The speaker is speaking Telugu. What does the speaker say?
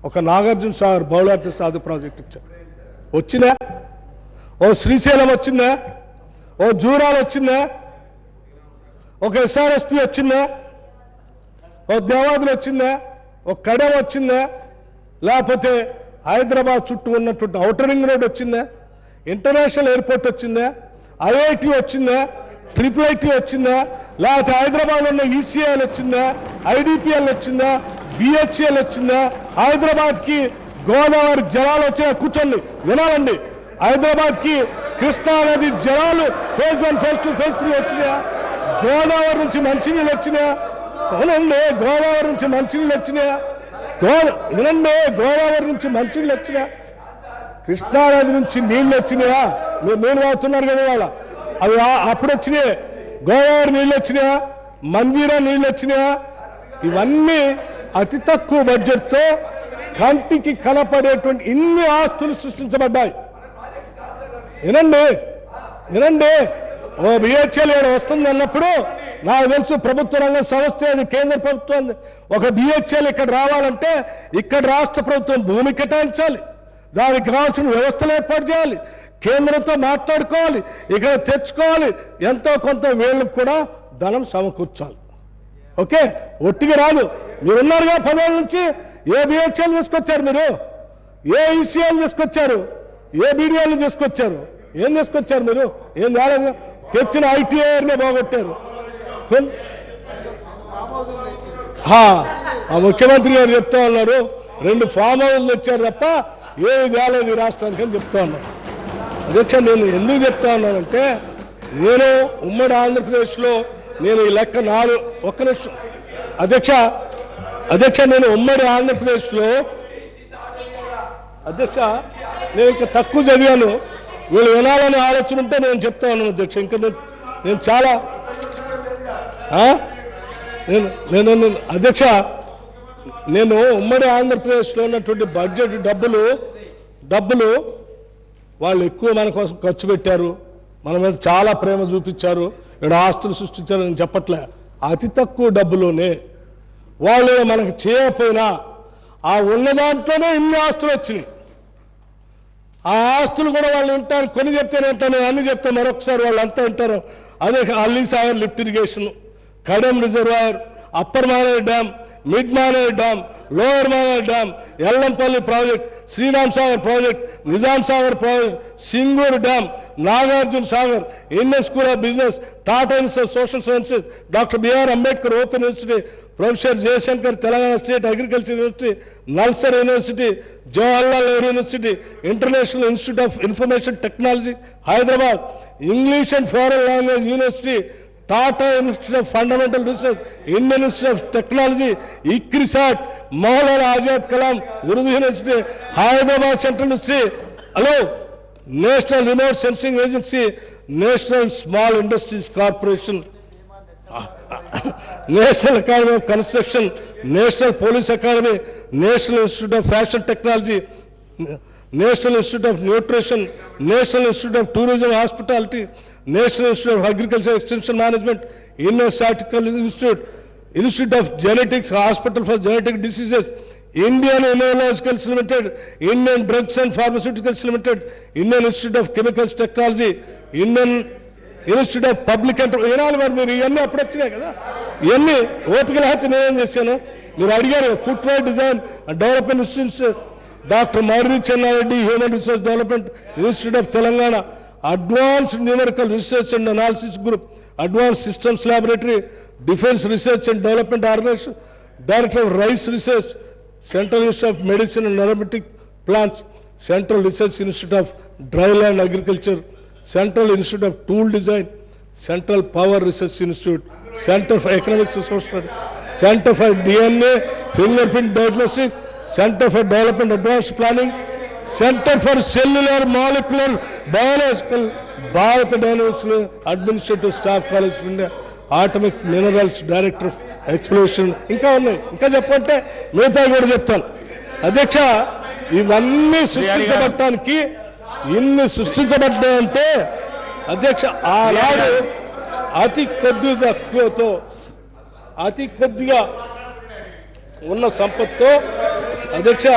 ఒక నాగార్జున సాగర్ బౌలార్జ సాధు ప్రాజెక్ట్ ఇచ్చారు. వచ్చిందా? ఓ శ్రీశైలం వచ్చిందా? ఓ జూరాలు వచ్చిందా? ఒక ఎస్ఆర్ఎస్పి వచ్చిందా? ఓ దేవాదులు వచ్చిందా? ఒక కడెం వచ్చిందా? లేకపోతే హైదరాబాద్ చుట్టూ ఉన్నటువంటి ఔటర్ రింగ్ రోడ్ వచ్చిందా? ఇంటర్నేషనల్ ఎయిర్పోర్ట్ వచ్చిందా? ఐఐటి వచ్చిందా? IIIT వచ్చిందా? లేకపోతే హైదరాబాద్లో ఉన్న ఈసీఐఎల్ వచ్చిందా? ఐడిపిఎల్ వచ్చిందా? బిహెచ్ఎల్ వచ్చిందా? హైదరాబాద్కి గోదావరి జలాలు వచ్చాయా? కూర్చోండి, వినాలండి. హైదరాబాద్కి కృష్ణానది జలాలు ఫేజ్ 1, ఫేజ్ 2, ఫేజ్ 3 వచ్చినాయా? గోదావరి నుంచి మంచినీళ్ళు వచ్చినాయా? అవునండి, గోదావరి నుంచి మంచినీళ్ళు వచ్చినాయా? వినండి, గోదావరి నుంచి మంచినీళ్ళు వచ్చినాయా? కృష్ణానది నుంచి నీళ్ళు వచ్చినాయా? మీరు నీళ్ళు తాగుతున్నారు కదా వాళ్ళ, అవి అప్పుడు వచ్చినాయి. గోదావరి నీళ్ళు వచ్చినాయా? మంజీరా నీళ్ళు వచ్చినాయా? ఇవన్నీ అతి తక్కువ బడ్జెట్తో కంటికి కనపడేటువంటి ఇన్ని ఆస్తులు సృష్టించబడ్డాయి. వినండి వినండి, ఓ బిహెచ్ఎల్ వస్తుంది అన్నప్పుడు నాకు తెలుసు ప్రభుత్వ రంగ సంస్థ, అది కేంద్ర ప్రభుత్వం. ఒక బిహెచ్ఎల్ ఇక్కడ రావాలంటే ఇక్కడ రాష్ట్ర ప్రభుత్వం భూమి కేటాయించాలి, దానికి కావాల్సిన వ్యవస్థలు ఏర్పాటు చేయాలి, కేంద్రంతో మాట్లాడుకోవాలి, ఇక్కడ తెచ్చుకోవాలి, ఎంతో కొంత వీళ్ళకు కూడా ధనం సమకూర్చాలి. ఓకే, ఒట్టిగా రాదు. మీరున్నారుగా 10 ఏళ్ళ నుంచి. ఏ బిహెచ్ఎల్ తీసుకొచ్చారు మీరు? ఏ ఈసీఎల్ తీసుకొచ్చారు? ఏ బీడీఎల్ తీసుకొచ్చారు? ఏం తీసుకొచ్చారు మీరు? ఏం కాలేదు. తెచ్చిన ఐటీఐఆర్నే బాగొట్టారు. ఆ ముఖ్యమంత్రి గారు చెప్తా ఉన్నారు 2 ఫామ్ హౌస్లు తెచ్చారు తప్ప ఏమి కాలేదు ఈ రాష్ట్రానికి అని చెప్తా ఉన్నారు. అధ్యక్ష, నేను ఎందుకు చెప్తా ఉన్నానంటే, నేను ఉమ్మడి ఆంధ్రప్రదేశ్లో నేను ఈ లెక్క 4 ఒక్క నిమిషం అధ్యక్ష నేను ఉమ్మడి ఆంధ్రప్రదేశ్లో అధ్యక్ష నేను ఇంకా తక్కువ చదివాను. వీళ్ళు వినాలని ఆలోచన ఉంటే నేను చెప్తా ఉన్నాను అధ్యక్ష. ఇంకా నేను చాలా నేను అధ్యక్ష, నేను ఉమ్మడి ఆంధ్రప్రదేశ్లో ఉన్నటువంటి బడ్జెట్ డబ్బులు వాళ్ళు ఎక్కువ మన కోసం ఖర్చు పెట్టారు, మన మీద చాలా ప్రేమ చూపించారు, ఇక్కడ ఆస్తులు సృష్టించారు అని చెప్పట్లే. అతి తక్కువ డబ్బులోనే వాళ్ళు మనకు చేయకపోయినా ఆ ఉన్న దాంట్లోనే ఇన్ని ఆస్తులు వచ్చినాయి. ఆ ఆస్తులు కూడా వాళ్ళు వింటారు, కొన్ని చెప్తేనే వింటాను, అన్ని చెప్తే మరొకసారి వాళ్ళు అంతా వింటారు. అదే Ali Sagar lift irrigation, Kadem reservoir, upper Maner dam, mid Maner dam, lower Maner dam, Yellampalli project, Sriram Sagar project, Nizam Sagar project, Singur dam, Nagarjuna Sagar, Indian school of business, Tata institute social sciences, doctor BR Ambedkar open university, professor Jayashankar Telangana state agriculture university, NALSAR university, Jawaharlal Nehru university, international institute of information technology Hyderabad, English and foreign language university, Tata institute of fundamental research, Indian institute of technology, ICRISAT, Maulana Azad Kalam Urdu university, Hyderabad central university, national remote sensing agency, national small industries corporation, national academy of construction, national police academy, national institute of fashion technology, national institute of nutrition, national institute of tourism hospitality, national institute of agriculture extension management, Indian statistical institute of genetics, hospital for genetic diseases, Indian immunologicals limited, Indian drugs and pharmaceuticals limited, Indian institute of chemicals technology, Indian institute of public వినాలి. మరి మీరు ఇవన్నీ అప్పుడు వచ్చినాయి కదా, ఇవన్నీ ఓపిక లేకపోతే నేనేం చేశాను? మీరు అడిగారు. Footwear design and development institute, doctor Marri Chenna Reddy human resource development institute of Telangana, advanced numerical research and analysis group, advance systems laboratory, defence research and development organisation, director of rice research, central institute of medicine and aromatic plants, central research institute of dry land agriculture, central institute of tool design, central power research institute, centre for economics and social study, centre for DNA finger print diagnostic, centre for development advance planning, centre for cellular molecular biological, Bharat dynamics administrative staff college of India, atomic minerals director of exploration, ఇంకా ఉన్నాయి. ఇంకా చెప్పంటే మిగతా కూడా చెప్తాను. అధ్యక్ష, ఇవన్నీ సృష్టించబడటానికి ఇన్ని సృష్టించబడ్డాయంటే అధ్యక్ష, ఆనాడు అతి కొద్దిగా ఉన్న సంపత్తో అధ్యక్ష